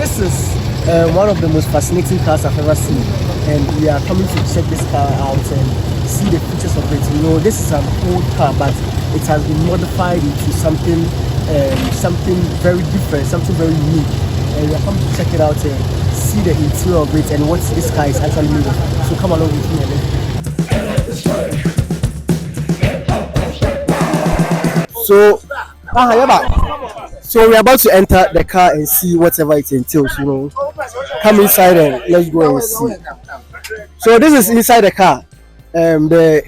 this is one of the most fascinating cars I've ever seen, and we are coming to check this car out and see the features of it. You know, this is an old car, but it has been modified into something very different, something very unique. And we are coming to check it out and see the interior of it and what this car is actually made of. So come along with me and let's So we're about to enter the car and see whatever it entails, you know. Come inside and let's go and see. So this is inside the car. The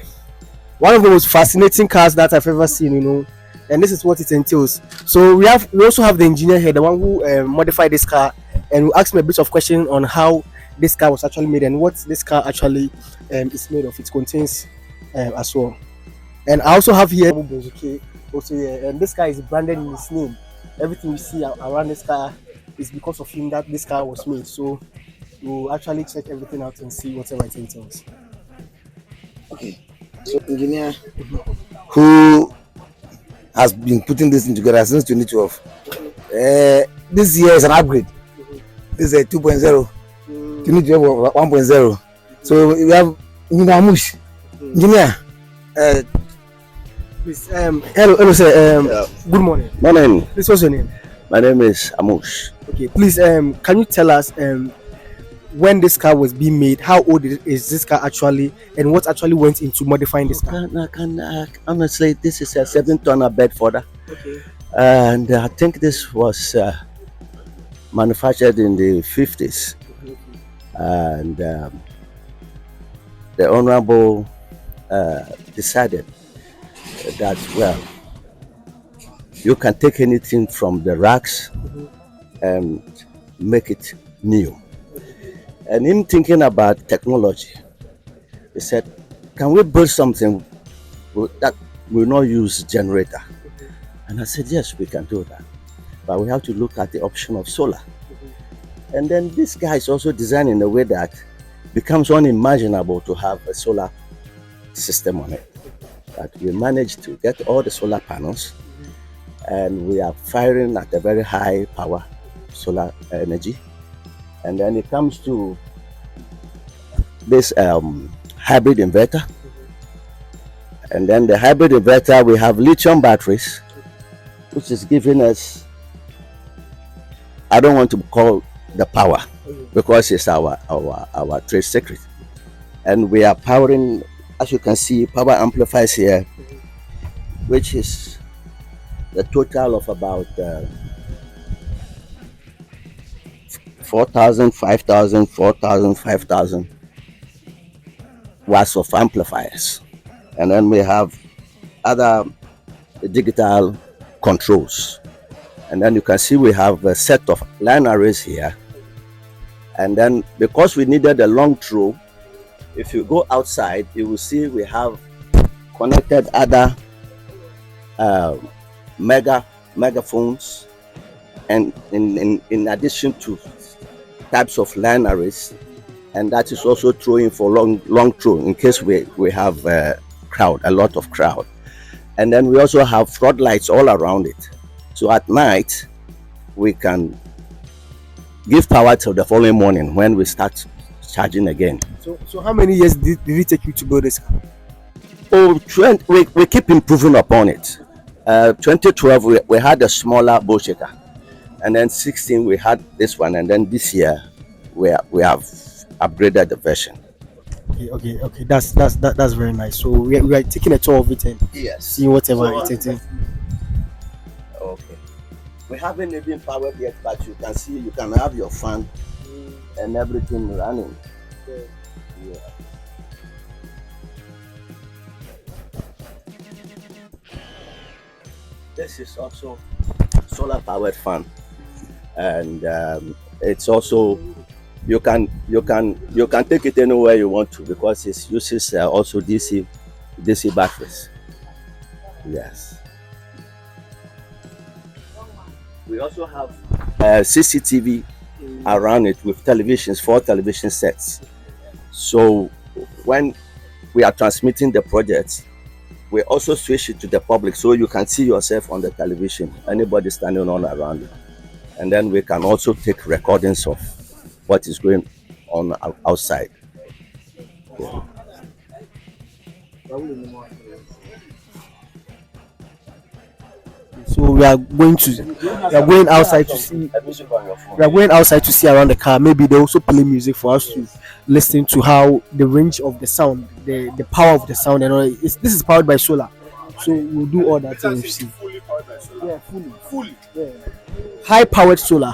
one of the most fascinating cars that I've ever seen, you know. And this is what it entails. So we also have the engineer here, the one who modified this car, and who asked me a bit of question on how this car was actually made and what this car actually is made of. It contains as well. And I also have here also here, and this car is branded in his name. Everything we see around this car is because of him that this car was made. So we'll actually check everything out and see whatever it entails. Okay. So engineer who has been putting this together since 2012. This year is an upgrade. This is a 2.0. 2012 1.0. So we have Amush. Engineer. Please, hello sir. Good morning. Morning. Please, what's your name? My name is Amush. Okay. Please, can you tell us when this car was being made? How old is this car actually, and what actually went into modifying this car? Honestly, this is a 7-tonner Bedforder. Okay. And I think this was manufactured in the 50s. And the Honorable decided that, well, you can take anything from the racks and make it new. And in thinking about technology, he said, can we build something that will not use generator? And I said, yes, we can do that. But we have to look at the option of solar. And then this guy is also designed in a way that becomes unimaginable to have a solar system on it. But we managed to get all the solar panels, and we are firing at a very high power solar energy. And then it comes to this hybrid inverter. And then the hybrid inverter, we have lithium batteries, which is giving us, I don't want to call the power because it's our trade secret. And we are powering, as you can see, power amplifiers here, which is the total of about 4,000, 5,000, 4,000, 5,000 watts of amplifiers. And then we have other digital controls. And then you can see we have a set of line arrays here. And then because we needed a long throw, if you go outside, you will see we have connected other megaphones, and in addition to types of line arrays, and that is also throwing for long throw in case we have a lot of crowd. And then we also have floodlights all around it, so at night we can give power till the following morning when we start charging again. So how many years did it take you to build this car? We keep improving upon it. 2012 we had a smaller bull shaker, and then 16 we had this one, and then this year we have upgraded the version. Okay. That's very nice. So we are taking a tour of it and seeing whatever it is. Okay. We haven't even powered yet, but you can see you can have your fan and everything running. Yeah. This is also solar powered fan, and it's also you can take it anywhere you want to because it uses also DC batteries. Yes. We also have CCTV around it with televisions, 4 television sets. So when we are transmitting the project, we also switch it to the public so you can see yourself on the television, anybody standing on around you. and then we can also take recordings of what is going on outside. Yeah. So we are going outside to see. We are going outside to see around the car. Maybe they also play music for us to listen to how the range of the sound, the power of the sound, and all. This is powered by solar, so we'll do all that thing. See. Yeah, fully. Yeah. High powered solar.